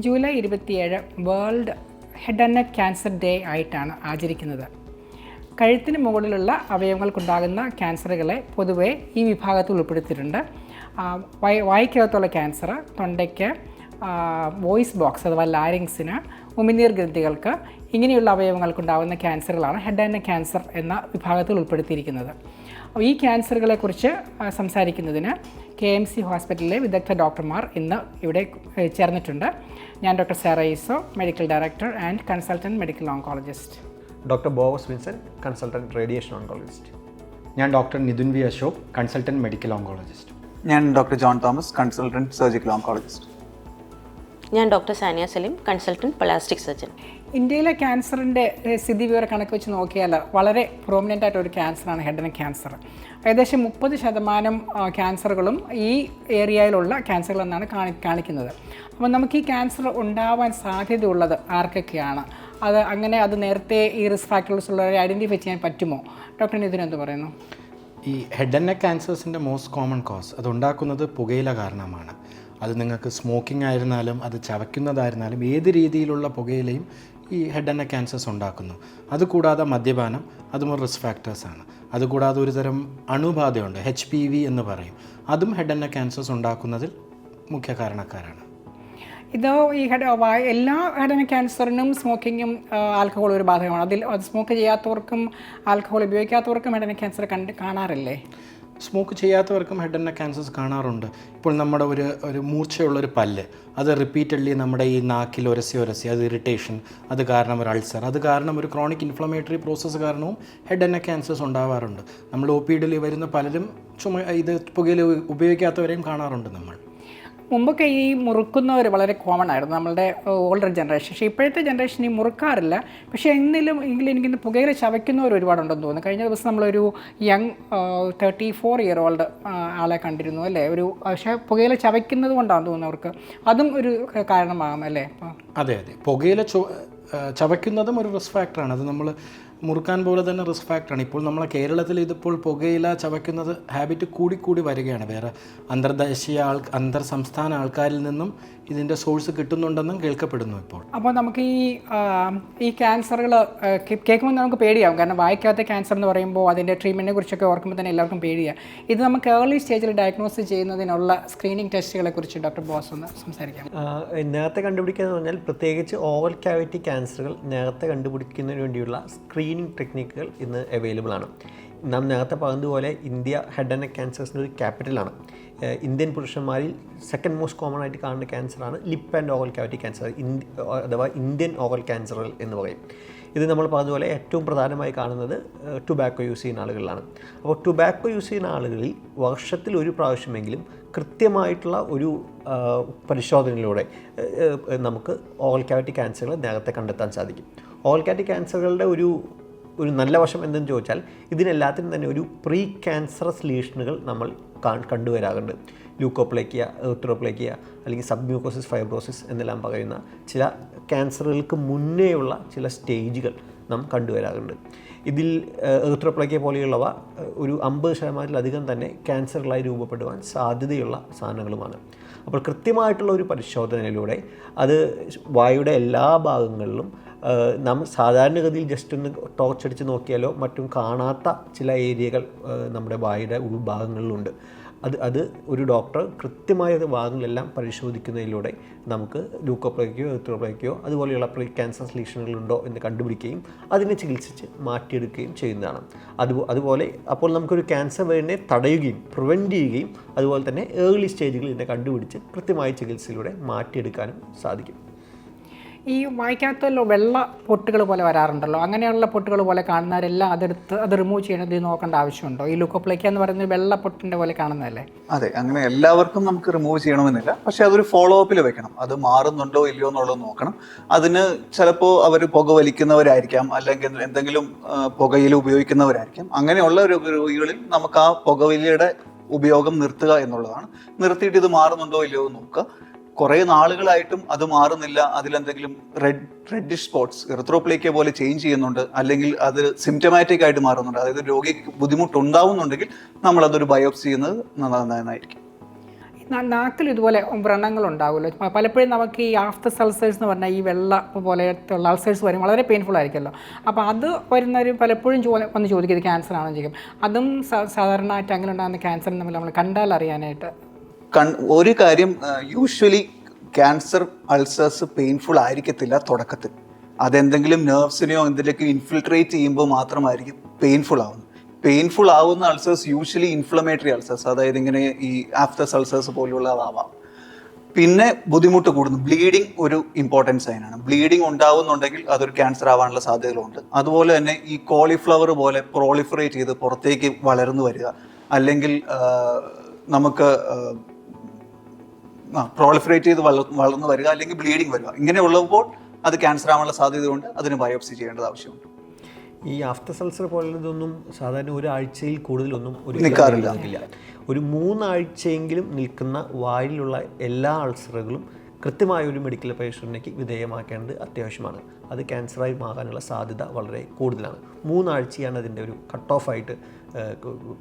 July 27 world head and neck cancer day ആയിട്ടാണ് ആചരിക്കുന്നത്. കഴുത്തിന് മുകളിലുള്ള അവയവങ്ങൾക്കുണ്ടാകുന്ന ക്യാൻസറുകളെ പൊതുവെ ഈ വിഭാഗത്തിൽ ഉൾപ്പെടുത്തിയിട്ടുണ്ട്. വായ്ക്കകത്തുള്ള ക്യാൻസർ, തൊണ്ടയ്ക്ക്, വോയിസ് ബോക്സ് അഥവാ ലാരിങ്സിന്, ഉമിനീർ ഗ്രന്ഥികൾക്ക്, ഇങ്ങനെയുള്ള അവയവങ്ങൾക്കുണ്ടാകുന്ന ക്യാൻസറുകളാണ് ഹെഡ് ആൻഡ് നെക്ക് ക്യാൻസർ എന്ന വിഭാഗത്തിൽ ഉൾപ്പെടുത്തിയിരിക്കുന്നത്. ഈ ക്യാൻസറുകളെക്കുറിച്ച് സംസാരിക്കുന്നതിന് KMC ഹോസ്പിറ്റലിലെ വിദഗ്ധ ഡോക്ടർമാർ ഇന്ന് ഇവിടെ ചേർന്നിട്ടുണ്ട്. ഞാൻ doctor Sara Eso, medical director and consultant medical oncologist. Doctor Boaz Vincent, consultant radiation oncologist. ഞാൻ doctor Nithun V Ashok, consultant medical oncologist. ഞാൻ doctor John Thomas, consultant surgical oncologist. ഞാൻ doctor Sania Saleem, consultant plastic surgeon. ഇന്ത്യയിലെ ക്യാൻസറിൻ്റെ സ്ഥിതിവിവര കണക്ക് വെച്ച് നോക്കിയാൽ വളരെ പ്രോമിനൻ്റ് ആയിട്ടൊരു ക്യാൻസറാണ് ഹെഡ് ആൻഡ് നെക്ക് ക്യാൻസർ. ഏകദേശം 30% ക്യാൻസറുകളും ഈ ഏരിയയിലുള്ള ക്യാൻസറുകളെന്നാണ് കാണിക്കുന്നത്. അപ്പോൾ നമുക്ക് ഈ ക്യാൻസർ ഉണ്ടാവാൻ സാധ്യതയുള്ളത് ആർക്കൊക്കെയാണ്? അത് നേരത്തെ ഈ റിസ്ക് ഫാക്ടേഴ്സ് ഉള്ളവരെ ഐഡൻറ്റിഫൈ ചെയ്യാൻ പറ്റുമോ? ഡോക്ടർ നിതിൻ എന്ത് പറയുന്നു? ഈ ഹെഡ് ആൻഡ് നെക്ക് ക്യാൻസേഴ്സിൻ്റെ മോസ്റ്റ് കോമൺ കോസ് അതുണ്ടാക്കുന്നത് പുകയില കാരണമാണ്. അത് നിങ്ങൾക്ക് സ്മോക്കിംഗ് ആയിരുന്നാലും അത് ചവയ്ക്കുന്നതായിരുന്നാലും ഏത് രീതിയിലുള്ള പുകയിലയും ഈ ഹെഡ് ആൻഡ് നെക്ക് ക്യാൻസേഴ്സ് ഉണ്ടാക്കുന്നു. അതുകൂടാതെ മദ്യപാനം, അതും ഒരു റിസ്ക് ഫാക്ടേഴ്സാണ്. അതുകൂടാതെ ഒരുതരം അണുബാധയുണ്ട്, HPV എന്ന് പറയും, അതും ഹെഡ് ആൻഡ് നെക്ക് ക്യാൻസേഴ്സ് ഉണ്ടാക്കുന്നതിൽ മുഖ്യ കാരണക്കാരാണ്. ഇത് ഈ എല്ലാ ഹെഡ് ആൻഡ് നെക്ക് ക്യാൻസറിനും സ്മോക്കിങ്ങും ആൽക്കഹോളും ഒരു ബാധകമാണ്. അത് സ്മോക്ക് ചെയ്യാത്തവർക്കും ആൽക്കഹോൾ ഉപയോഗിക്കാത്തവർക്കും ഹെഡ് ആൻഡ് നെക്ക് ക്യാൻസർ കാണാറില്ലേ? സ്മോക്ക് ചെയ്യാത്തവർക്കും ഹെഡ് ആൻഡ് നെക്ക് ക്യാൻസേഴ്സ് കാണാറുണ്ട്. ഇപ്പോൾ നമ്മുടെ ഒരു മൂർച്ചയുള്ളൊരു പല്ല്, അത് റിപ്പീറ്റഡ്ലി നമ്മുടെ ഈ നാക്കിൽ ഉരസി അത് ഇറിറ്റേഷൻ, അത് കാരണം ഒരു അൾസർ, അത് കാരണം ഒരു ക്രോണിക് ഇൻഫ്ലമേറ്ററി പ്രോസസ്സ് കാരണവും ഹെഡ് ആൻഡ് നെക്ക് ക്യാൻസേഴ്സ് ഉണ്ടാവാറുണ്ട്. നമ്മൾ OPDയിൽ വരുന്ന പലരും ഇത് പുകയില ഉപയോഗിക്കാത്തവരെയും കാണാറുണ്ട്. നമ്മൾ മുമ്പൊക്കെ ഈ മുറുക്കുന്നവർ വളരെ കോമൺ ആയിരുന്നു, നമ്മളുടെ ഓൾഡർ ജനറേഷൻ. പക്ഷേ ഇപ്പോഴത്തെ ജനറേഷൻ ഈ മുറുക്കാറില്ല. പക്ഷേ എങ്കിലും എനിക്കിന്ന് പുകയില ചവയ്ക്കുന്നവർ ഒരുപാടുണ്ടെന്ന് തോന്നുന്നു. കഴിഞ്ഞ ദിവസം നമ്മളൊരു യങ് 34 year old ആളെ കണ്ടിരുന്നു അല്ലേ? പക്ഷേ പുകയില ചവയ്ക്കുന്നത് കൊണ്ടാണെന്ന് തോന്നുന്നു അവർക്ക്. അതും ഒരു കാരണമാകാം അല്ലേ? അതെ, പുകയില ചവയ്ക്കുന്നതും ഒരു റിസ്ക് ഫാക്ടറാണ്. അത് നമ്മൾ മുറുക്കാൻ പോലെ തന്നെ റിസ്ക് ഫാക്ടറാണ്. ഇപ്പോൾ നമ്മളെ കേരളത്തിൽ ഇതിപ്പോൾ പുകയില ചവയ്ക്കുന്നത് ഹാബിറ്റ് കൂടി വരികയാണ്. വേറെ അന്തർ സംസ്ഥാന ആൾക്കാരിൽ നിന്നും ഇതിൻ്റെ സോഴ്സ് കിട്ടുന്നുണ്ടെന്നും കേൾക്കപ്പെടുന്നു ഇപ്പോൾ. അപ്പോൾ നമുക്ക് ഈ ക്യാൻസറുകൾ കേൾക്കുമ്പോൾ നമുക്ക് പേടിയാവും. കാരണം വായിക്കാത്ത ക്യാൻസർ എന്ന് പറയുമ്പോൾ അതിൻ്റെ ട്രീറ്റ്മെൻറ്റിനെ കുറിച്ചൊക്കെ ഓർക്കുമ്പോൾ തന്നെ എല്ലാവർക്കും പേടിയാണ്. ഇത് നമുക്ക് ഏർലി സ്റ്റേജിൽ ഡയഗ്നോസ് ചെയ്യുന്നതിനുള്ള സ്ക്രീനിങ് ടെസ്റ്റുകളെ കുറിച്ച് ഡോക്ടർ ബോസ് ഒന്ന് സംസാരിക്കാം. നേരത്തെ കണ്ടുപിടിക്കുക എന്ന് പറഞ്ഞാൽ പ്രത്യേകിച്ച് ഓവൽ ക്യാവിറ്റി ക്യാൻസറുകൾ നേരത്തെ കണ്ടുപിടിക്കുന്നതിന് വേണ്ടിയുള്ള സ്ക്രീനിങ് ടെക്നിക്കുകൾ ഇന്ന് അവൈലബിൾ ആണ്. നാം നേരത്തെ പറഞ്ഞതുപോലെ ഇന്ത്യ ഹെഡ് ആൻഡ് നെക്ക് ക്യാൻസേഴ്സിൻ്റെ ഒരു ക്യാപിറ്റലാണ്. ഇന്ത്യൻ പുരുഷന്മാരിൽ സെക്കൻഡ് മോസ്റ്റ് കോമൺ ആയിട്ട് കാണുന്ന ക്യാൻസറാണ് lip and oval cavity cancer, അഥവാ ഇന്ത്യൻ ഓവൽ ക്യാൻസറുകൾ എന്ന് പറയും. ഇത് നമ്മൾ പറഞ്ഞതുപോലെ ഏറ്റവും പ്രധാനമായി കാണുന്നത് ടുബാക്കോ യൂസ് ചെയ്യുന്ന ആളുകളിലാണ്. അപ്പോൾ ടുബാക്കോ യൂസ് ചെയ്യുന്ന ആളുകളിൽ വർഷത്തിൽ ഒരു പ്രാവശ്യമെങ്കിലും കൃത്യമായിട്ടുള്ള ഒരു പരിശോധനയിലൂടെ നമുക്ക് ഓവൽ ക്യാവിറ്റി ക്യാൻസറുകൾ നേരത്തെ കണ്ടെത്താൻ സാധിക്കും. ഓവൽ ക്യാവിറ്റി ക്യാൻസറുകളുടെ ഒരു നല്ല വശം എന്തെന്ന് ചോദിച്ചാൽ ഇതിനെല്ലാത്തിനും തന്നെ ഒരു പ്രീ ക്യാൻസറസ് ലീഷനുകൾ നമ്മൾ കണ്ടുവരാറുണ്ട്. ലൂക്കോപ്ലേക്കിയ, എർത്രോപ്ലേക്കിയ അല്ലെങ്കിൽ സബ്മ്യൂക്കോസിസ് ഫൈബ്രോസിസ് എന്നെല്ലാം പറയുന്ന ചില ക്യാൻസറുകൾക്ക് മുന്നേയുള്ള ചില സ്റ്റേജുകൾ നാം കണ്ടുവരാറുണ്ട്. ഇതിൽ എർത്രോപ്ലേക്കിയ പോലെയുള്ളവ ഒരു 50% തന്നെ ക്യാൻസറുകളായി രൂപപ്പെടുവാൻ സാധ്യതയുള്ള സാധനങ്ങളുമാണ്. അപ്പോൾ കൃത്യമായിട്ടുള്ള ഒരു പരിശോധനയിലൂടെ അത് വായുടെ എല്ലാ ഭാഗങ്ങളിലും നാം സാധാരണഗതിയിൽ ജസ്റ്റ് ഒന്ന് ടോർച്ചടിച്ച് നോക്കിയാലോ മറ്റും കാണാത്ത ചില ഏരിയകൾ നമ്മുടെ വായുടെ ഉൾഭാഗങ്ങളിലുണ്ട്. അത് ഒരു ഡോക്ടർ കൃത്യമായ ഭാഗങ്ങളെല്ലാം പരിശോധിക്കുന്നതിലൂടെ നമുക്ക് ലൂക്കോപ്ലേക്കിയോ എർത്രോപ്ലേക്കിയോ അതുപോലെയുള്ള പ്രീ ക്യാൻസർ ലീഷനുകളുണ്ടോ എന്ന് കണ്ടുപിടിക്കുകയും അതിനെ ചികിത്സിച്ച് മാറ്റിയെടുക്കുകയും ചെയ്യുന്നതാണ്. അതുപോലെ അപ്പോൾ നമുക്കൊരു ക്യാൻസർ വരുന്നതിനെ തടയുകയും പ്രിവെൻറ്റ് ചെയ്യുകയും അതുപോലെ തന്നെ ഏർലി സ്റ്റേജുകളിൽ ഇതിനെ കണ്ടുപിടിച്ച് കൃത്യമായ ചികിത്സയിലൂടെ മാറ്റിയെടുക്കാനും സാധിക്കും. ഈ വായിക്കാത്ത വെള്ള പൊട്ടുകൾ പോലെ വരാറുണ്ടല്ലോ, അങ്ങനെയുള്ള പൊട്ടുകൾ പോലെ കാണുന്നവരെല്ലാം അത് റിമൂവ് ചെയ്യണത് നോക്കേണ്ട ആവശ്യമുണ്ടോ? ഈ ലൂക്കോപ്ലേക്കിയ എന്ന് പറയുന്നത് വെള്ള പൊട്ടിൻ്റെ പോലെ കാണുന്നതല്ലേ? അതെ, അങ്ങനെ എല്ലാവർക്കും നമുക്ക് റിമൂവ് ചെയ്യണമെന്നില്ല. പക്ഷെ അതൊരു ഫോളോ അപ്പിൽ വെക്കണം. അത് മാറുന്നുണ്ടോ ഇല്ലയോ എന്നുള്ളത് നോക്കണം. അതിന് ചിലപ്പോൾ അവർ പുക വലിക്കുന്നവരായിരിക്കാം, അല്ലെങ്കിൽ എന്തെങ്കിലും പുകയില ഉപയോഗിക്കുന്നവരായിരിക്കാം. അങ്ങനെയുള്ള രോഗികളിൽ നമുക്ക് ആ പുകവലിയുടെ ഉപയോഗം നിർത്തുക എന്നുള്ളതാണ്. നിർത്തിയിട്ട് ഇത് മാറുന്നുണ്ടോ ഇല്ലയോ എന്ന് നോക്കുക. കുറേ നാളുകളായിട്ടും അത് മാറുന്നില്ല, അതിലെന്തെങ്കിലും റെഡിഷ് സ്പോട്ട്സ് എർത്രോപ്ലേക്കിയ പോലെ ചേഞ്ച് ചെയ്യുന്നുണ്ട്, അല്ലെങ്കിൽ അത് സിംറ്റമാറ്റിക് ആയിട്ട് മാറുന്നുണ്ട്, അതായത് രോഗിക്ക് ബുദ്ധിമുട്ടുണ്ടാവുന്നുണ്ടെങ്കിൽ നമ്മളതൊരു ബയോപ്സി ചെയ്യുന്നത് നന്നായിരിക്കും. നാക്കിൽ ഇതുപോലെ വ്രണങ്ങൾ ഉണ്ടാവുമല്ലോ, പലപ്പോഴും നമുക്ക് ഈ ആഫ്റ്റർ സൾസേഴ്സ് എന്ന് പറഞ്ഞാൽ ഈ വെള്ള പോലെയുള്ള അൾസേഴ്സ് വരും, വളരെ പെയിൻഫുൾ ആയിരിക്കുമല്ലോ. അപ്പോൾ അത് വരുന്നവർ പലപ്പോഴും വന്ന് ചോദിക്കും ഇത് ക്യാൻസർ ആണോ ചോദിക്കും. അതും സാധാരണ ടങ്ങിലുണ്ടാകുന്ന ക്യാൻസറിന് നമ്മൾ കണ്ടാൽ അറിയാനായിട്ട് ഒരു കാര്യം, യൂഷ്വലി ക്യാൻസർ അൾസേഴ്സ് പെയിൻഫുൾ ആയിരിക്കത്തില്ല തുടക്കത്തിൽ. അതെന്തെങ്കിലും നെർവ്സിനെയോ എന്തിലേക്കും ഇൻഫിൽട്രേറ്റ് ചെയ്യുമ്പോൾ മാത്രമായിരിക്കും പെയിൻഫുൾ ആവുന്നത്. പെയിൻഫുൾ ആവുന്ന അൾസേഴ്സ് യൂഷ്വലി ഇൻഫ്ലമേറ്ററി അൾസേഴ്സ്, അതായത് ഇങ്ങനെ ഈ ആഫ്റ്റർ അൾസേഴ്സ് പോലുള്ളതാവാം. പിന്നെ ബുദ്ധിമുട്ട് കൂടുന്നു. ബ്ലീഡിങ് ഒരു ഇമ്പോർട്ടൻറ്റ് സൈനാണ്. ബ്ലീഡിങ് ഉണ്ടാവുന്നുണ്ടെങ്കിൽ അതൊരു ക്യാൻസർ ആവാനുള്ള സാധ്യതകളുണ്ട്. അതുപോലെ തന്നെ ഈ കോളിഫ്ലവർ പോലെ പ്രോളിഫറേറ്റ് ചെയ്ത് പുറത്തേക്ക് വളർന്നു വരിക, അല്ലെങ്കിൽ നമുക്ക് പ്രോളിഫറേറ്റ് ചെയ്ത് വളർന്നു വരിക, അല്ലെങ്കിൽ ബ്ലീഡിങ് വരിക, ഇങ്ങനെയുള്ളപ്പോൾ അത് ക്യാൻസർ ആവാനുള്ള സാധ്യതയുണ്ട്. അതിന് ബയോപ്സി ചെയ്യേണ്ടത് ആവശ്യമുണ്ട്. ഈ ആഫ്റ്റർ സൾസർ പോലുള്ളതൊന്നും സാധാരണ ഒരാഴ്ചയിൽ കൂടുതലൊന്നും നിൽക്കാറില്ല. ഒരു 3 ആഴ്ചയെങ്കിലും നിൽക്കുന്ന വായിലുള്ള എല്ലാ അൾസറുകളും കൃത്യമായ ഒരു മെഡിക്കൽ പരിശോധനയ്ക്ക് വിധേയമാക്കേണ്ടത് അത്യാവശ്യമാണ്. അത് ക്യാൻസറായി മാറാനുള്ള സാധ്യത വളരെ കൂടുതലാണ്. 3 ആഴ്ചയാണ് അതിൻ്റെ ഒരു കട്ട് ഓഫ് ആയിട്ട്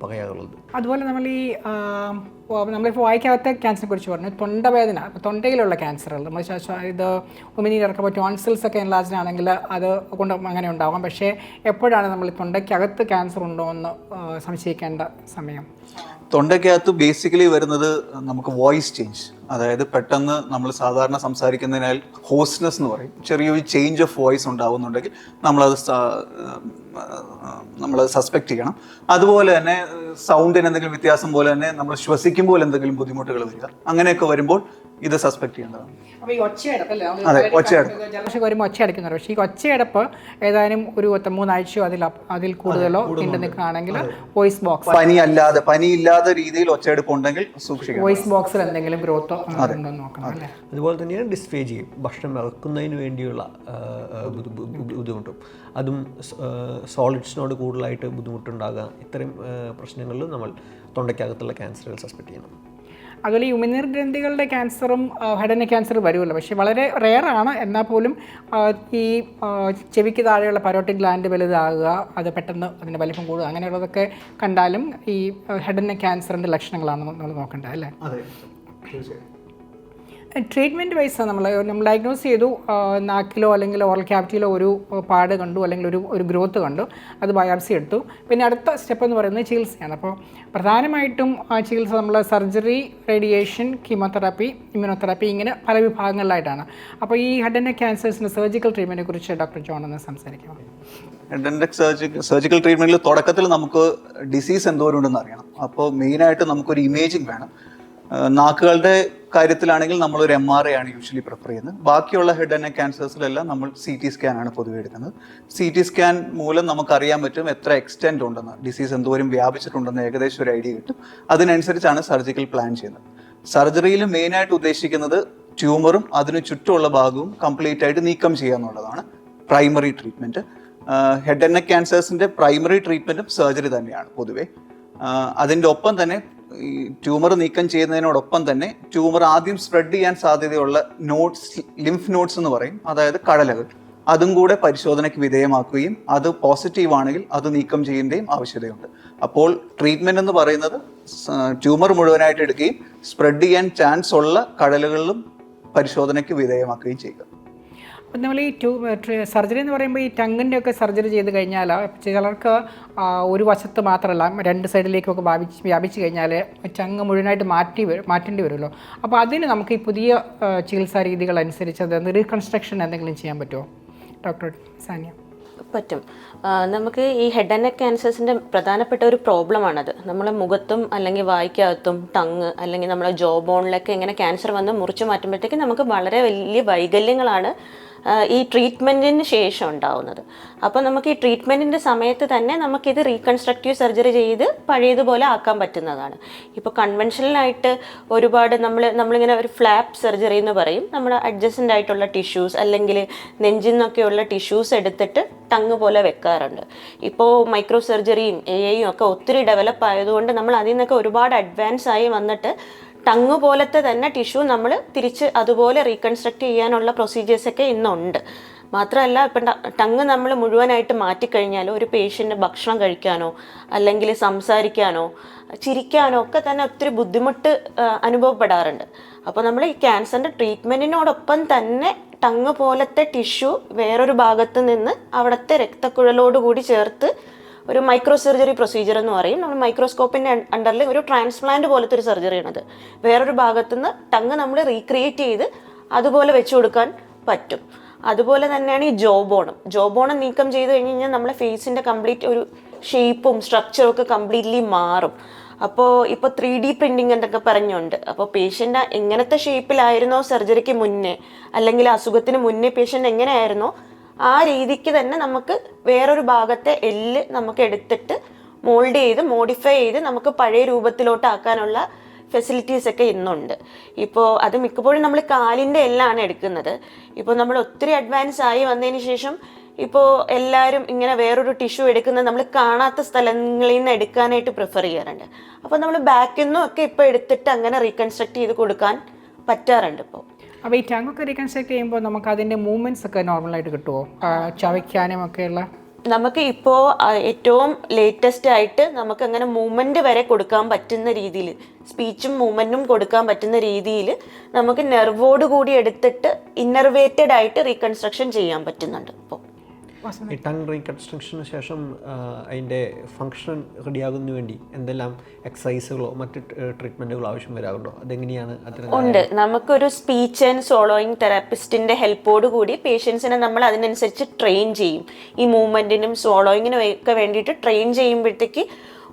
പറയാറുള്ളത്. അതുപോലെ നമ്മളിപ്പോൾ വായിക്കാത്ത ക്യാൻസറിനെ കുറിച്ച് പറഞ്ഞു, തൊണ്ടവേദന, തൊണ്ടയിലുള്ള ക്യാൻസറുകൾ നമ്മൾ ഇത് ഉമിനീരിറക്കുമ്പോൾ ടോൺസിൽസ് ഒക്കെ എൻലാർജ്ഡ് ആണെങ്കിൽ അത് കൊണ്ട് അങ്ങനെ ഉണ്ടാവാം. പക്ഷേ എപ്പോഴാണ് നമ്മൾ തൊണ്ടയ്ക്കകത്ത് ക്യാൻസർ ഉണ്ടോ എന്ന് സംശയിക്കേണ്ട സമയം? തൊണ്ടയ്ക്കകത്ത് ബേസിക്കലി വരുന്നത് നമുക്ക് വോയിസ് ചേഞ്ച്, അതായത് പെട്ടെന്ന് നമ്മൾ സാധാരണ സംസാരിക്കുന്നതിനാൽ ഹോസ്നെസ് എന്ന് പറയും, ചെറിയൊരു ചേഞ്ച് ഓഫ് വോയിസ് ഉണ്ടാവുന്നുണ്ടെങ്കിൽ നമ്മളത് സസ്പെക്ട് ചെയ്യണം. അതുപോലെ തന്നെ സൗണ്ടിന് എന്തെങ്കിലും വ്യത്യാസം പോലെ തന്നെ നമ്മൾ ശ്വസിക്കുമ്പോൾ എന്തെങ്കിലും ബുദ്ധിമുട്ടുകൾ വരിക, അങ്ങനെയൊക്കെ വരുമ്പോൾ ഇത് സസ്പെക്ട് ചെയ്യേണ്ടതാണ്. അപ്പോൾ ഈ ഒച്ചയടപ്പല്ലേ, അതെ, ഒച്ചയടപ്പ് ജലദോഷം വരുമ്പോൾ ഒച്ചയടയ്ക്കുന്നവർ, പക്ഷേ ഈ ഒച്ചയടപ്പ് ഏതാനും ഒരു 3 ആഴ്ചയോ അതിൽ കൂടുതലോ നീണ്ടു നിൽക്കുകയാണെങ്കിൽ വോയിസ് ബോക്സ്, പനിയില്ലാത്ത രീതിയിൽ ഒച്ചയടപ്പ് ഉണ്ടെങ്കിൽ സൂക്ഷിക്കണം. വോയിസ് ബോക്സിൽ എന്തെങ്കിലും ഗ്രോത്തോ ഉണ്ടോ നോക്കണം അല്ലേ. അതുപോലെ തന്നെയാണ് ഡിസ്ഫേജിയ, ഭക്ഷണം ഇറക്കുന്നതിന് വേണ്ടിയുള്ള ബുദ്ധിമുട്ടും, അതും സോളിഡ്സിനോട് കൂടുതലായിട്ട് ബുദ്ധിമുട്ടുണ്ടാകുക, ഇത്തരം പ്രശ്നങ്ങളിലും നമ്മൾ തൊണ്ടയ്ക്കകത്തുള്ള ക്യാൻസറുകൾ സസ്പെക്ട് ചെയ്യണം. അതുപോലെ ഈ ഉമിനീർ ഗ്രന്ഥികളുടെ ക്യാൻസറും ഹെഡ് ആൻഡ് നെക്ക് ക്യാൻസർ വരുമല്ലോ, പക്ഷേ വളരെ റെയറാണ്. എന്നാൽ പോലും ഈ ചെവിക്ക് താഴെയുള്ള പരോട്ടിക് ഗ്ലാൻഡ് വലുതാകുക, അത് പെട്ടെന്ന് അതിൻ്റെ വലിപ്പം കൂടുക, അങ്ങനെയുള്ളതൊക്കെ കണ്ടാലും ഈ ഹെഡ് ആൻഡ് നെക്ക് ക്യാൻസറിൻ്റെ ലക്ഷണങ്ങളാണ് നമ്മൾ നോക്കേണ്ടത് അല്ലേ. അതെ, തീർച്ചയായും. ട്രീറ്റ്മെൻറ്റ് വൈസ് നമ്മൾ ഡയഗ്നോസ് ചെയ്തു, നാക്കിലോ അല്ലെങ്കിൽ ഓറൽ ക്യാവിറ്റിയിലോ ഒരു പാട് കണ്ടു, അല്ലെങ്കിൽ ഒരു ഗ്രോത്ത് കണ്ടു, അത് ബയോപ്സി എടുത്തു. പിന്നെ അടുത്ത സ്റ്റെപ്പ് എന്ന് പറയുന്നത് ചികിത്സയാണ്. അപ്പോൾ പ്രധാനമായിട്ടും ചികിത്സ നമ്മൾ സർജറി, റേഡിയേഷൻ, കീമോതെറാപ്പി, ഇമ്മ്യൂണോതെറാപ്പി, ഇങ്ങനെ പല വിഭാഗങ്ങളിലായിട്ടാണ്. അപ്പോൾ ഈ ഹെഡ് ആൻഡ് നെക്ക് ക്യാൻസേഴ്സിന് സർജിക്കൽ ട്രീറ്റ്മെൻറ്റിനെ കുറിച്ച് ഡോക്ടർ ജോൺ ഒന്ന് സംസാരിക്കാം. ഹെഡ് ആൻഡ് നെക്ക് സർജിക്കൽ ട്രീറ്റ്മെൻറ്റിൽ തുടക്കത്തിൽ നമുക്ക് ഡിസീസ് എന്തോരം ഉണ്ടെന്ന് അറിയണം. അപ്പോൾ മെയിനായിട്ട് നമുക്കൊരു ഇമേജിങ് വേണം. നാക്കുകളുടെ കാര്യത്തിലാണെങ്കിൽ നമ്മളൊരു MRI ആണ് യൂഷ്വലി പ്രിഫർ ചെയ്യുന്നത്. ബാക്കിയുള്ള ഹെഡ് ആൻഡ് നെക്ക് ക്യാൻസേഴ്സിലെല്ലാം നമ്മൾ CT സ്കാൻ ആണ് പൊതുവെ എടുക്കുന്നത്. CT സ്കാൻ മൂലം നമുക്കറിയാൻ പറ്റും എത്ര എക്സ്റ്റെൻഡ് ഉണ്ടെന്ന്, ഡിസീസ് എന്തോരം വ്യാപിച്ചിട്ടുണ്ടെന്ന് ഏകദേശം ഒരു ഐഡിയ കിട്ടും. അതിനനുസരിച്ചാണ് സർജിക്കൽ പ്ലാൻ ചെയ്യുന്നത്. സർജറിയിൽ മെയിനായിട്ട് ഉദ്ദേശിക്കുന്നത് ട്യൂമറും അതിന് ചുറ്റുമുള്ള ഭാഗവും കംപ്ലീറ്റ് ആയിട്ട് നീക്കം ചെയ്യുക എന്നുള്ളതാണ് primary treatment. Head and neck ക്യാൻസേഴ്സിൻ്റെ പ്രൈമറി ട്രീറ്റ്മെൻറ്റും സർജറി തന്നെയാണ് പൊതുവെ. അതിൻ്റെ ഒപ്പം തന്നെ ഈ ട്യൂമർ നീക്കം ചെയ്യുന്നതിനോടൊപ്പം തന്നെ ട്യൂമർ ആദ്യം സ്പ്രെഡ് ചെയ്യാൻ സാധ്യതയുള്ള നോട്ട്സ്, ലിംഫ് നോട്ട്സ് എന്ന് പറയും, അതായത് കടലകൾ, അതും കൂടെ പരിശോധനയ്ക്ക് വിധേയമാക്കുകയും അത് പോസിറ്റീവ് ആണെങ്കിൽ അത് നീക്കം ചെയ്യേണ്ടയും ആവശ്യതയുണ്ട്. അപ്പോൾ ട്രീറ്റ്മെൻറ്റ് എന്ന് പറയുന്നത് ട്യൂമർ മുഴുവനായിട്ട് എടുക്കുകയും സ്പ്രെഡ് ചെയ്യാൻ ചാൻസ് ഉള്ള കടലുകളിലും പരിശോധനയ്ക്ക് വിധേയമാക്കുകയും ചെയ്യുക. അപ്പം നമ്മൾ ഈ സർജറി എന്ന് പറയുമ്പോൾ ഈ ടങ്ങിൻ്റെ ഒക്കെ സർജറി ചെയ്ത് കഴിഞ്ഞാൽ ചിലർക്ക് ഒരു വശത്ത് മാത്രമല്ല 2 സൈഡിലേക്കൊക്കെ വ്യാപിച്ച് കഴിഞ്ഞാൽ ടങ്ങ് മുഴുവനായിട്ട് മാറ്റേണ്ടി വരുമല്ലോ. അപ്പോൾ അതിന് നമുക്ക് ഈ പുതിയ ചികിത്സാ രീതികൾ അനുസരിച്ച് അത് റീകൺസ്ട്രക്ഷൻ എന്തെങ്കിലും ചെയ്യാൻ പറ്റുമോ ഡോക്ടർ സാനിയ? പറ്റും. നമുക്ക് ഈ ഹെഡ് ആൻഡ് നെക്ക് ക്യാൻസേഴ്സിൻ്റെ പ്രധാനപ്പെട്ട ഒരു പ്രോബ്ലമാണത്. നമ്മളെ മുഖത്തും അല്ലെങ്കിൽ വായ്ക്കകത്തും ടങ് അല്ലെങ്കിൽ നമ്മളെ ജോ ബോണിലൊക്കെ ഇങ്ങനെ ക്യാൻസർ വന്ന് മുറിച്ച് മാറ്റുമ്പോഴത്തേക്ക് നമുക്ക് വളരെ വലിയ വൈകല്യങ്ങളാണ് ഈ ട്രീറ്റ്മെൻറ്റിന് ശേഷം ഉണ്ടാവുന്നത്. അപ്പോൾ നമുക്ക് ഈ ട്രീറ്റ്മെൻറ്റിൻ്റെ സമയത്ത് തന്നെ നമുക്കിത് റീകൺസ്ട്രക്റ്റീവ് സർജറി ചെയ്ത് പഴയതുപോലെ ആക്കാൻ പറ്റുന്നതാണ്. ഇപ്പോൾ കൺവെൻഷനലായിട്ട് ഒരുപാട് നമ്മളിങ്ങനെ ഒരു ഫ്ലാപ്പ് സർജറി എന്ന് പറയും, നമ്മുടെ അഡ്ജസ്റ്റൻ്റ് ആയിട്ടുള്ള ടിഷ്യൂസ് അല്ലെങ്കിൽ നെഞ്ചിൽ നിന്നൊക്കെയുള്ള ടിഷ്യൂസ് എടുത്തിട്ട് ടങ് പോലെ വെക്കാറുണ്ട്. ഇപ്പോൾ മൈക്രോ സർജറിയും AI ഒക്കെ ഒത്തിരി ഡെവലപ്പ് ആയതുകൊണ്ട് നമ്മൾ അതിൽ നിന്നൊക്കെ ഒരുപാട് അഡ്വാൻസ് ആയി വന്നിട്ട് ടങ് പോലത്തെ തന്നെ ടിഷ്യൂ നമ്മൾ തിരിച്ച് അതുപോലെ റീകൺസ്ട്രക്ട് ചെയ്യാനുള്ള പ്രൊസീജിയേഴ്സൊക്കെ ഇന്നുണ്ട്. മാത്രമല്ല ഇപ്പം ടങ് നമ്മൾ മുഴുവനായിട്ട് മാറ്റിക്കഴിഞ്ഞാൽ ഒരു പേഷ്യൻ്റ് ഭക്ഷണം കഴിക്കാനോ അല്ലെങ്കിൽ സംസാരിക്കാനോ ചിരിക്കാനോ ഒക്കെ തന്നെ ഒത്തിരി ബുദ്ധിമുട്ട് അനുഭവപ്പെടാറുണ്ട്. അപ്പോൾ നമ്മൾ ഈ ക്യാൻസറിൻ്റെ ട്രീറ്റ്മെൻറ്റിനോടൊപ്പം തന്നെ ടങ് പോലത്തെ ടിഷ്യൂ വേറൊരു ഭാഗത്ത് നിന്ന് അവിടുത്തെ രക്തക്കുഴലോട് ചേർത്ത് ഒരു മൈക്രോ സർജറി പ്രൊസീജിയർ എന്ന് പറയും. നമ്മൾ മൈക്രോസ്കോപ്പിൻ്റെ അണ്ടറിൽ ഒരു ട്രാൻസ്പ്ലാന്റ് പോലത്തെ ഒരു സർജറിയാണത്. വേറൊരു ഭാഗത്തുനിന്ന് ടങ് നമ്മൾ റീക്രിയേറ്റ് ചെയ്ത് അതുപോലെ വെച്ച് കൊടുക്കാൻ പറ്റും. അതുപോലെ തന്നെയാണ് ഈ ജോബോണം നീക്കം ചെയ്ത് കഴിഞ്ഞ് കഴിഞ്ഞാൽ നമ്മളെ ഫേസിൻ്റെ കംപ്ലീറ്റ് ഒരു ഷേപ്പും സ്ട്രക്ചറും ഒക്കെ കംപ്ലീറ്റ്ലി മാറും. അപ്പോൾ ഇപ്പോൾ 3D പ്രിൻറ്റിങ് എന്നൊക്കെ പറഞ്ഞുണ്ട്. അപ്പോൾ പേഷ്യൻ്റ് എങ്ങനത്തെ ഷേപ്പിലായിരുന്നോ സർജറിക്ക് മുന്നേ അല്ലെങ്കിൽ അസുഖത്തിന് മുന്നേ പേഷ്യൻ്റ് എങ്ങനെയായിരുന്നോ ആ രീതിക്ക് തന്നെ നമുക്ക് വേറൊരു ഭാഗത്തെ എല്ല് നമുക്ക് എടുത്തിട്ട് മോൾഡ് ചെയ്ത് മോഡിഫൈ ചെയ്ത് നമുക്ക് പഴയ രൂപത്തിലോട്ടാക്കാനുള്ള ഫെസിലിറ്റീസ് ഒക്കെ ഇന്നുണ്ട്. ഇപ്പോൾ അത് മിക്കപ്പോഴും നമ്മൾ കാലിൻ്റെ എല്ലാമാണ് എടുക്കുന്നത്. ഇപ്പോൾ നമ്മൾ ഒത്തിരി അഡ്വാൻസ് ആയി വന്നതിന് ശേഷം ഇപ്പോൾ എല്ലാവരും ഇങ്ങനെ വേറൊരു ടിഷ്യൂ എടുക്കുന്നത് നമ്മൾ കാണാത്ത സ്ഥലങ്ങളിൽ നിന്ന് എടുക്കാനായിട്ട് പ്രിഫർ ചെയ്യാറുണ്ട്. അപ്പോൾ നമ്മൾ ബാക്കിൽ നിന്നും ഒക്കെ ഇപ്പോൾ എടുത്തിട്ട് അങ്ങനെ റീകൺസ്ട്രക്ട് ചെയ്ത് കൊടുക്കാൻ പറ്റാറുണ്ട് ഇപ്പോൾ. അപ്പോൾ ഈ ടങ്ങൊക്കെ റീകൺസ്ട്രക്ട് ചെയ്യുമ്പോൾ നമുക്ക് അതിൻ്റെ മൂവ്മെൻറ്റ്സ് ഒക്കെ നോർമലായിട്ട് കിട്ടുമോ? ചവയ്ക്കാനും ഒക്കെയുള്ള നമുക്ക് ഇപ്പോൾ ഏറ്റവും ലേറ്റസ്റ്റ് ആയിട്ട് നമുക്ക് അങ്ങനെ മൂവ്മെൻറ്റ് വരെ കൊടുക്കാൻ പറ്റുന്ന രീതിയിൽ, സ്പീച്ചും മൂവ്മെൻറ്റും കൊടുക്കാൻ പറ്റുന്ന രീതിയിൽ നമുക്ക് നെർവോട് കൂടി എടുത്തിട്ട് ഇന്നർവേറ്റഡ് ആയിട്ട് റീകൺസ്ട്രക്ഷൻ ചെയ്യാൻ പറ്റുന്നുണ്ട് ഇപ്പോൾ. ഈ ടങ് റീകൺസ്ട്രക്ഷന് ശേഷം അതിൻ്റെ ഫങ്ഷൻ റെഡിയാകുന്നതിന് വേണ്ടി എന്തെല്ലാം എക്സസൈസുകളോ മറ്റ് ട്രീറ്റ്മെൻറ്റുകളോ ആവശ്യം വരാറുണ്ടോ? അതെങ്ങനെയാണ്? ഉണ്ട്. നമുക്കൊരു സ്പീച്ച് ആൻഡ് സ്വോളോയിങ് തെറാപ്പിസ്റ്റിൻ്റെ ഹെൽപ്പോട് കൂടി പേഷ്യൻസിനെ നമ്മൾ അതിനനുസരിച്ച് ട്രെയിൻ ചെയ്യും. ഈ മൂവ്മെൻറ്റിനും സ്വോളോയിങ്ങിനും ഒക്കെ വേണ്ടിയിട്ട് ട്രെയിൻ ചെയ്യുമ്പോഴത്തേക്ക്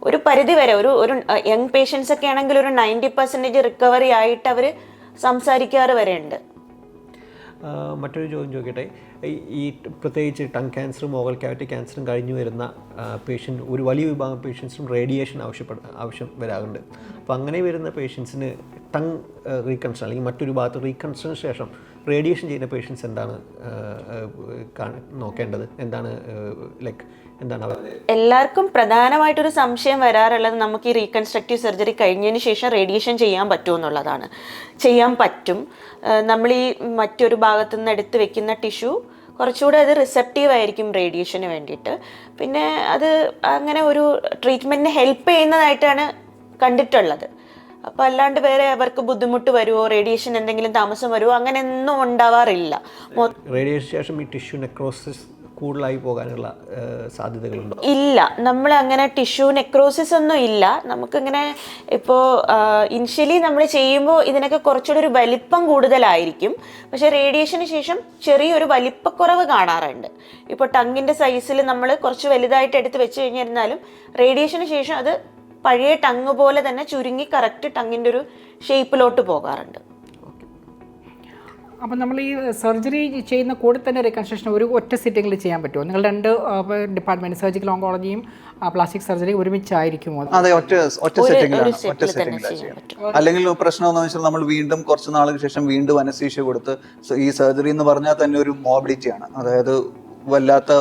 ഒരു പരിധി വരെ ഒരു യങ് പേഷ്യൻസ് ഒക്കെ ആണെങ്കിൽ ഒരു 90% റിക്കവറി ആയിട്ട് അവർ സംസാരിക്കാറ് വരെ ഉണ്ട്. മറ്റൊരു ചോദ്യം ചോദിക്കട്ടെ. ഈ പ്രത്യേകിച്ച് ടങ് ക്യാൻസറും ഓറൽ ക്യാവിറ്റി ക്യാൻസറും കഴിഞ്ഞു വരുന്ന പേഷ്യൻ്റ്, ഒരു വലിയ വിഭാഗം പേഷ്യൻസിനും റേഡിയേഷൻ ആവശ്യം വരാറുണ്ട്. അപ്പോൾ അങ്ങനെ വരുന്ന പേഷ്യൻസിന് ടങ് റീകൺസ്ട്രക്ഷൻ അല്ലെങ്കിൽ മറ്റൊരു ഭാഗത്ത് റീകൺസ്ട്രക്ഷന് ശേഷം റേഡിയേഷൻ ചെയ്യുന്ന പേഷ്യൻസ് എന്താണ് നോക്കേണ്ടത്? എന്താണ് അവർ? എല്ലാവർക്കും പ്രധാനമായിട്ടൊരു സംശയം വരാറുള്ളത് നമുക്ക് ഈ റീകൺസ്ട്രക്റ്റീവ് സർജറി കഴിഞ്ഞതിന് ശേഷം റേഡിയേഷൻ ചെയ്യാൻ പറ്റുമോ എന്നുള്ളതാണ്. ചെയ്യാൻ പറ്റും. നമ്മൾ ഈ മറ്റൊരു ഭാഗത്തു നിന്ന് എടുത്ത് വെക്കുന്ന ടിഷ്യൂ കുറച്ചുകൂടെ അത് റിസെപ്റ്റീവ് ആയിരിക്കും റേഡിയേഷന് വേണ്ടിയിട്ട്. പിന്നെ അത് അങ്ങനെ ഒരു ട്രീറ്റ്മെൻറ്റിന് ഹെൽപ്പ് ചെയ്യുന്നതായിട്ടാണ് കണ്ടിട്ടുള്ളത്. അപ്പോൾ അല്ലാണ്ട് വേറെ അവർക്ക് ബുദ്ധിമുട്ട് വരുമോ, റേഡിയേഷൻ എന്തെങ്കിലും താമസം വരുമോ, അങ്ങനെയൊന്നും ഉണ്ടാവാറില്ല. റേഡിയേഷൻ ശേഷം ഈ ടിഷ്യൂ നെക്രോസിസ് കൂടുതലായി പോകാനുള്ള സാധ്യതകളുണ്ടോ? ഇല്ല, നമ്മൾ അങ്ങനെ ടിഷ്യൂ നെക്രോസിസ് ഒന്നും ഇല്ല. നമുക്കിങ്ങനെ ഇപ്പോൾ ഇനിഷ്യലി നമ്മൾ ചെയ്യുമ്പോൾ ഇതിനൊക്കെ കുറച്ചുകൂടി ഒരു വലിപ്പം കൂടുതലായിരിക്കും. പക്ഷേ റേഡിയേഷന് ശേഷം ചെറിയൊരു വലിപ്പക്കുറവ് കാണാറുണ്ട്. ഇപ്പോൾ ടങ്ങിൻ്റെ സൈസിൽ നമ്മൾ കുറച്ച് വലുതായിട്ട് എടുത്ത് വെച്ച് കഴിഞ്ഞിരുന്നാലും റേഡിയേഷന് ശേഷം അത് പഴയ ടങ് പോലെ തന്നെ ചുരുങ്ങി കറക്റ്റ് ടങ്ങിൻ്റെ ഒരു ഷേപ്പിലോട്ട് പോകാറുണ്ട്. അപ്പം നമ്മൾ ഈ സർജറി ചെയ്യുന്ന കൂടെ തന്നെ റീകൺസ്ട്രക്ഷൻ ഒരു ഒറ്റ സിറ്റിങ്ങിൽ ചെയ്യാൻ പറ്റുമോ? നിങ്ങൾ രണ്ട് ഡിപ്പാർട്ട്മെൻറ്റ് സർജിക്കൽ ഓങ്കോളജിയും പ്ലാസ്റ്റിക് സർജറി ഒരുമിച്ചായിരിക്കുമോ? അതെ, ഒറ്റ സെറ്റിംഗിലാണ് ചെയ്യാൻ പറ്റും. അല്ലെങ്കിൽ പ്രശ്നം എന്താണെന്ന് വെച്ചാൽ നമ്മൾ വീണ്ടും കുറച്ച് നാളുകൾക്ക് ശേഷം വീണ്ടും അനസ്തീഷ്യ കൊടുത്ത്, ഈ സർജറി എന്ന് പറഞ്ഞാൽ തന്നെ ഒരു മോബിലിറ്റിയാണ്, അതായത് വല്ലാത്ത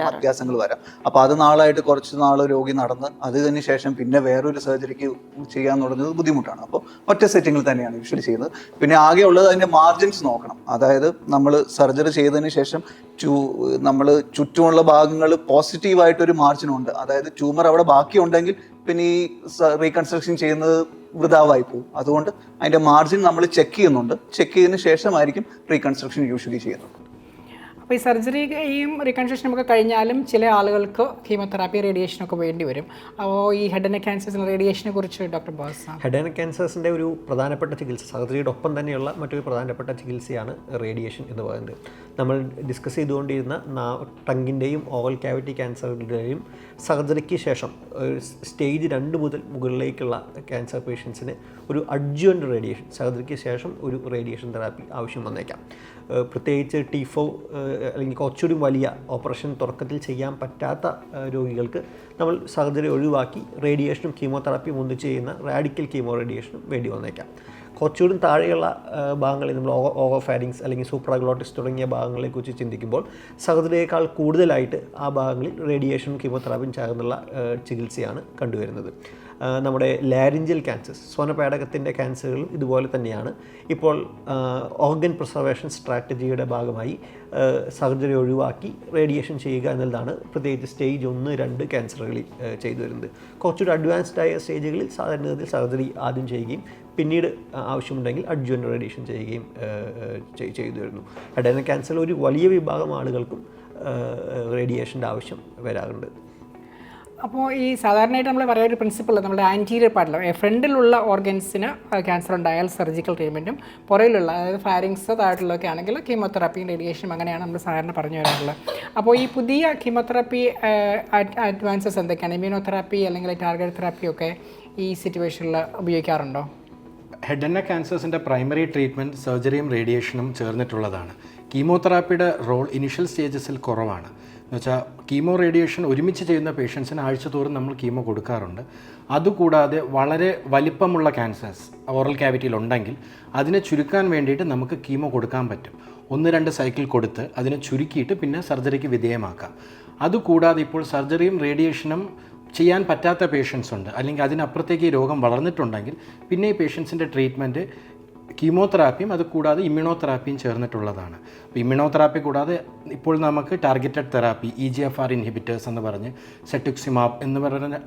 വ്യത്യാസങ്ങൾ വരാം. അപ്പൊ അത് നാളായിട്ട് കുറച്ച് നാൾ രോഗി നടന്ന് അതിന് ശേഷം പിന്നെ വേറൊരു സർജറിക്ക് ചെയ്യാൻ തുടങ്ങുന്നത് ബുദ്ധിമുട്ടാണ്. അപ്പോൾ ഒറ്റ സെറ്റിങ്ങിൽ തന്നെയാണ് യൂഷ്വലി ചെയ്യുന്നത്. പിന്നെ ആകെ ഉള്ളത് അതിന്റെ മാർജിൻസ് നോക്കണം. അതായത് നമ്മൾ സർജറി ചെയ്തതിന് ശേഷം നമ്മൾ ചുറ്റുമുള്ള ഭാഗങ്ങൾ പോസിറ്റീവായിട്ടൊരു മാർജിനുണ്ട്. അതായത് ട്യൂമർ അവിടെ ബാക്കിയുണ്ടെങ്കിൽ പിന്നെ ഈ റീകൺസ്ട്രക്ഷൻ ചെയ്യുന്നത് വൃതാവായി പോകും. അതുകൊണ്ട് അതിന്റെ മാർജിൻ നമ്മൾ ചെക്ക് ചെയ്യുന്നുണ്ട്. ചെക്ക് ചെയ്തതിന് ശേഷമായിരിക്കും റീകൺസ്ട്രക്ഷൻ യൂഷ്വലി ചെയ്യുന്നത്. അപ്പോൾ ഈ സർജറിയും റീകൺസ്ട്രക്ഷനും ഒക്കെ കഴിഞ്ഞാലും ചില ആളുകൾക്ക് കീമോതെറാപ്പി റേഡിയേഷനൊക്കെ വേണ്ടി വരും. അപ്പോൾ ഈ ഹെഡ് ആൻഡ് നെക്ക് ക്യാൻസേഴ്സിന് റേഡിയേഷനെ കുറിച്ച് doctor Boaz, head and neck ക്യാൻസേഴ്സിൻ്റെ ഒരു പ്രധാനപ്പെട്ട ചികിത്സ, സർജറിയുടെ ഒപ്പം തന്നെയുള്ള മറ്റൊരു പ്രധാനപ്പെട്ട ചികിത്സയാണ് റേഡിയേഷൻ എന്ന് പറയുന്നത്. നമ്മൾ ഡിസ്കസ് ചെയ്തുകൊണ്ടിരുന്ന ടങ്ങിൻ്റെയും ഓറൽ ക്യാവിറ്റി ക്യാൻസറിൻ്റെയും സർജറിക്ക് ശേഷം സ്റ്റേജ് 2 മുതൽ മുകളിലേക്കുള്ള ക്യാൻസർ പേഷ്യൻസിന് ഒരു അഡ്ജുവൻ്റ് റേഡിയേഷൻ, സർജറിക്ക് ശേഷം ഒരു റേഡിയേഷൻ തെറാപ്പി ആവശ്യം വന്നേക്കാം. പ്രത്യേകിച്ച് T4 അല്ലെങ്കിൽ കുറച്ചുകൂടി വലിയ ഓപ്പറേഷൻ തുടക്കത്തിൽ ചെയ്യാൻ പറ്റാത്ത രോഗികൾക്ക് നമ്മൾ സർജറി ഒഴിവാക്കി റേഡിയേഷനും കീമോതെറാപ്പിയും ഒന്നിച്ച് ചെയ്യുന്ന റാഡിക്കൽ കീമോ റേഡിയേഷനും വേണ്ടി വന്നേക്കാം. കുറച്ചുകൂടി താഴെയുള്ള ഭാഗങ്ങളിൽ നമ്മൾ ഓവോഫാരിങ്സ് അല്ലെങ്കിൽ സൂപ്രാഗ്ലോട്ടിസ് തുടങ്ങിയ ഭാഗങ്ങളെക്കുറിച്ച് ചിന്തിക്കുമ്പോൾ സർജറിയേക്കാൾ കൂടുതലായിട്ട് ആ ഭാഗങ്ങളിൽ റേഡിയേഷനും കീമോതെറാപ്പിയും ചേർന്നുള്ള ചികിത്സയാണ് കണ്ടുവരുന്നത്. നമ്മുടെ ലാരിഞ്ചൽ ക്യാൻസേഴ്സ്, സ്വനപേടകത്തിൻ്റെ ക്യാൻസറുകളും ഇതുപോലെ തന്നെയാണ്. ഇപ്പോൾ ഓർഗൻ പ്രിസർവേഷൻ സ്ട്രാറ്റജിയുടെ ഭാഗമായി സർജറി ഒഴിവാക്കി റേഡിയേഷൻ ചെയ്യുക എന്നതാണ് പ്രത്യേകിച്ച് സ്റ്റേജ് 1, 2 ക്യാൻസറുകളിൽ ചെയ്തു വരുന്നത്. കുറച്ചുകൂടി അഡ്വാൻസ്ഡ് ആയ സ്റ്റേജുകളിൽ സാധാരണഗതിയിൽ സർജറി ആദ്യം ചെയ്യുകയും പിന്നീട് ആവശ്യമുണ്ടെങ്കിൽ അഡ്ജുവൻ്റ് റേഡിയേഷൻ ചെയ്യുകയും ചെയ്തു വരുന്നു. ഹെഡ് ആൻഡ് നെക്ക് ക്യാൻസറിൽ ഒരു വലിയ വിഭാഗം ആളുകൾക്കും റേഡിയേഷൻ്റെ ആവശ്യം വരാറുണ്ട്. അപ്പോൾ ഈ സാധാരണയായിട്ട് നമ്മൾ പറയുന്ന ഒരു പ്രിൻസിപ്പിൾ നമ്മുടെ ആൻറ്റീരിയർ പാർട്ടിൽ ഫ്രണ്ടിലുള്ള ഓർഗൻസിന് ക്യാൻസർ ഉണ്ടായാൽ സർജിക്കൽ ട്രീറ്റ്മെൻറ്റും, പുറയിലുള്ള അതായത് ഫാരിങ്സ് താഴോട്ടുള്ളതൊക്കെ ആണെങ്കിൽ കീമോതെറാപ്പിയും റേഡിയേഷനും അങ്ങനെയാണ് നമ്മൾ സാധാരണ പറഞ്ഞു വരാറുള്ളത്. അപ്പോൾ ഈ പുതിയ കീമോതെറാപ്പി അഡ്വാൻസസ് എന്തൊക്കെയാണ്? ഇമ്മ്യൂണോതെറാപ്പി അല്ലെങ്കിൽ ടാർഗറ്റ് തെറാപ്പി ഒക്കെ ഈ സിറ്റുവേഷനിൽ ഉപയോഗിക്കാറുണ്ടോ? ഹെഡ് ആൻഡ് നെക്ക് ക്യാൻസേഴ്സിൻ്റെ പ്രൈമറി ട്രീറ്റ്മെൻറ്റ് സർജറിയും റേഡിയേഷനും ചേർന്നിട്ടുള്ളതാണ്. കീമോതെറാപ്പിയുടെ റോൾ ഇനിഷ്യൽ സ്റ്റേജസിൽ കുറവാണ്. എന്നുവെച്ചാൽ കീമോ റേഡിയേഷൻ ഒരുമിച്ച് ചെയ്യുന്ന പേഷ്യൻസിന് ആഴ്ച തോറും നമ്മൾ കീമോ കൊടുക്കാറുണ്ട്. അതുകൂടാതെ വളരെ വലിപ്പമുള്ള ക്യാൻസേഴ്സ് ഓറൽ ക്യാവിറ്റിയിൽ ഉണ്ടെങ്കിൽ അതിനെ ചുരുക്കാൻ വേണ്ടിയിട്ട് നമുക്ക് കീമോ കൊടുക്കാൻ പറ്റും. 1-2 സൈക്കിൾ കൊടുത്ത് അതിനെ ചുരുക്കിയിട്ട് പിന്നെ സർജറിക്ക് വിധേയമാക്കാം. അതുകൂടാതെ ഇപ്പോൾ സർജറിയും റേഡിയേഷനും ചെയ്യാൻ പറ്റാത്ത പേഷ്യൻസ് ഉണ്ട്, അല്ലെങ്കിൽ അതിനപ്പുറത്തേക്ക് ഈ രോഗം വളർന്നിട്ടുണ്ടെങ്കിൽ പിന്നെ ഈ പേഷ്യൻസിൻ്റെ ട്രീറ്റ്മെൻറ്റ് കീമോതെറാപ്പിയും അത് കൂടാതെ ഇമ്മ്യൂണോതെറാപ്പിയും ചേർന്നിട്ടുള്ളതാണ്. അപ്പോൾ ഇമ്മ്യൂണോതെറാപ്പി കൂടാതെ ഇപ്പോൾ നമുക്ക് ടാർഗറ്റഡ് തെറാപ്പി, EGFR ഇൻഹിബിറ്റേഴ്സ് എന്ന് പറഞ്ഞ് സെറ്റുക്സിമാബ് എന്ന് പറയുന്ന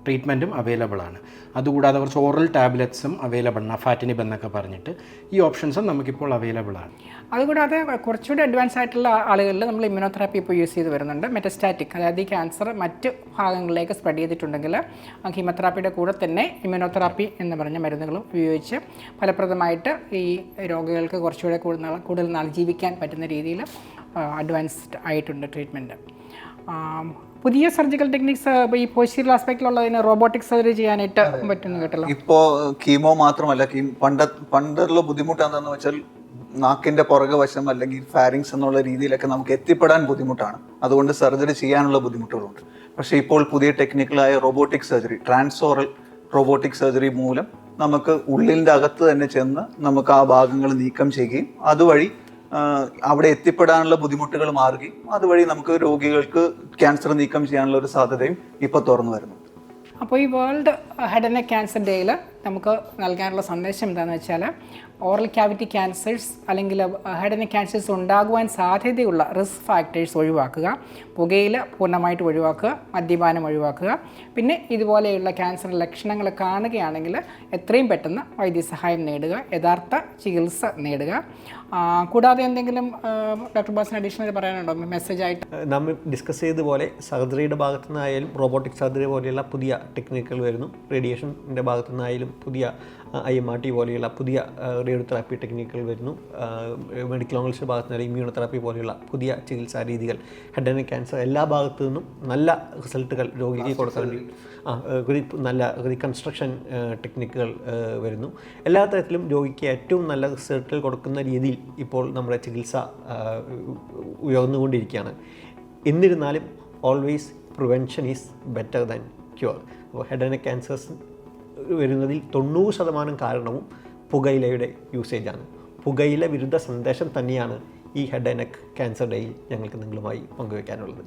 ട്രീറ്റ്മെൻറ്റും അവൈലബിൾ ആണ്. അതുകൂടാതെ കുറച്ച് ഓറൽ ടാബ്ലറ്റ്സും അവൈലബിൾ ആണ്, അഫാറ്റിനിബ് എന്നൊക്കെ പറഞ്ഞിട്ട്. ഈ ഓപ്ഷൻസും നമുക്കിപ്പോൾ അവൈലബിൾ ആണ്. അതുകൂടാതെ കുറച്ചുകൂടി അഡ്വാൻസ് ആയിട്ടുള്ള ആളുകളിൽ നമ്മൾ ഇമ്മ്യൂണോതെറാപ്പി ഇപ്പോൾ യൂസ് ചെയ്ത് വരുന്നുണ്ട്. മെറ്റസ്റ്റാറ്റിക്, അതായത് ഈ ക്യാൻസർ മറ്റ് ഭാഗങ്ങളിലേക്ക് സ്പ്രെഡ് ചെയ്തിട്ടുണ്ടെങ്കിൽ കീമോതെറാപ്പിയുടെ കൂടെ തന്നെ ഇമ്മ്യൂണോതെറാപ്പി എന്ന് പറഞ്ഞ മരുന്നുകളും ഉപയോഗിച്ച് ഫലപ്രദമായിട്ട് ഈ രോഗികൾക്ക് കുറച്ചുകൂടെ കൂടുതൽ നാൾ ജീവിക്കാൻ പറ്റുന്ന രീതിയിൽ അഡ്വാൻസ്ഡ് ആയിട്ടുണ്ട് ട്രീറ്റ്മെൻറ്റ്. പുതിയ സർജിക്കൽ ടെക്നിക്സ് ഈ പോസ്റ്റീരിയർ ആസ്പെക്റ്റിലുള്ളതിന് റോബോട്ടിക് സർജറി ചെയ്യാനായിട്ട് പറ്റുന്നു കേട്ടല്ലോ. ഇപ്പോൾ കീമോ മാത്രമല്ല, പണ്ടുള്ള ബുദ്ധിമുട്ട് എന്താണെന്ന് വെച്ചാൽ നാക്കിന്റെ പുറകെ വശം അല്ലെങ്കിൽ ഫാരിങ്സ് എന്നുള്ള രീതിയിലൊക്കെ നമുക്ക് എത്തിപ്പെടാൻ ബുദ്ധിമുട്ടാണ്. അതുകൊണ്ട് സർജറി ചെയ്യാനുള്ള ബുദ്ധിമുട്ടുകളുണ്ട്. പക്ഷേ ഇപ്പോൾ പുതിയ ടെക്നിക്കലായ റോബോട്ടിക് സർജറി, ട്രാൻസോറൽ റോബോട്ടിക് സർജറി മൂലം നമുക്ക് ഉള്ളിൻ്റെ അകത്ത് തന്നെ ചെന്ന് നമുക്ക് ആ ഭാഗങ്ങൾ നീക്കം ചെയ്യുകയും അതുവഴി അവിടെ എത്തിപ്പെടാനുള്ള ബുദ്ധിമുട്ടുകൾ മാറുകയും അതുവഴി നമുക്ക് രോഗികൾക്ക് ക്യാൻസർ നീക്കം ചെയ്യാനുള്ള ഒരു സാധ്യതയും ഇപ്പോൾ തുറന്നു വരുന്നു. അപ്പോൾ ഈ world head and neck cancer ഡേയിൽ നമുക്ക് നൽകാനുള്ള സന്ദേശം എന്താണെന്ന് വെച്ചാൽ ഓറൽ ക്യാവിറ്റി ക്യാൻസേഴ്സ് അല്ലെങ്കിൽ ഹെഡ് ആൻഡ് നെക്ക് ക്യാൻസേഴ്സ് ഉണ്ടാകുവാൻ സാധ്യതയുള്ള റിസ്ക് ഫാക്ടേഴ്സ് ഒഴിവാക്കുക, പുകയില പൂർണ്ണമായിട്ട് ഒഴിവാക്കുക, മദ്യപാനം ഒഴിവാക്കുക, പിന്നെ ഇതുപോലെയുള്ള ക്യാൻസർ ലക്ഷണങ്ങൾ കാണുകയാണെങ്കിൽ എത്രയും പെട്ടെന്ന് വൈദ്യസഹായം നേടുക, യഥാർത്ഥ ചികിത്സ നേടുക. കൂടാതെ എന്തെങ്കിലും ഡോക്ടർ ബാസിന് അഡീഷണൽ പറയാനുണ്ടോ മെസ്സേജായിട്ട്? നമ്മൾ ഡിസ്കസ് ചെയ്തതുപോലെ സർജറിയുടെ ഭാഗത്തു നിന്നായാലും റോബോട്ടിക് സർജറി പോലെയുള്ള പുതിയ ടെക്നിക്കുകൾ വരുന്നു. റേഡിയേഷൻ്റെ ഭാഗത്തു നിന്നായാലും പുതിയ IMRT പോലെയുള്ള പുതിയ റേഡിയോതെറാപ്പി ടെക്നിക്കുകൾ വരുന്നു. മെഡിക്കൽ ഓൺകോളജി ഭാഗത്തു നിന്നാലും ഇമ്മ്യൂണോതെറാപ്പി പോലെയുള്ള പുതിയ ചികിത്സാ രീതികൾ, ഹെഡ് ആൻഡ് നെക്ക് ക്യാൻസർ എല്ലാ ഭാഗത്തു നിന്നും നല്ല റിസൾട്ടുകൾ രോഗിക്ക് കൊടുക്കാൻ വേണ്ടി നല്ല റീകൺസ്ട്രക്ഷൻ ടെക്നിക്കുകൾ വരുന്നു. എല്ലാ തരത്തിലും രോഗിക്ക് ഏറ്റവും നല്ല റിസൾട്ടുകൾ കൊടുക്കുന്ന രീതിയിൽ ഇപ്പോൾ നമ്മുടെ ചികിത്സ ഉയർന്നുകൊണ്ടിരിക്കുകയാണ്. എന്നിരുന്നാലും always prevention is better than cure. അപ്പോൾ ഹെഡ് ആൻഡ് നെക്ക് ക്യാൻസേഴ്സ് വരുന്നതിൽ 90% കാരണവും പുകയിലയുടെ യൂസേജാണ്. പുകയില വിരുദ്ധ സന്ദേശം തന്നെയാണ് ഈ ഹെഡ് ആൻഡ് നെക്ക് ക്യാൻസർ ഡേയിൽ ഞങ്ങൾക്ക് നിങ്ങളുമായി പങ്കുവയ്ക്കാനുള്ളത്.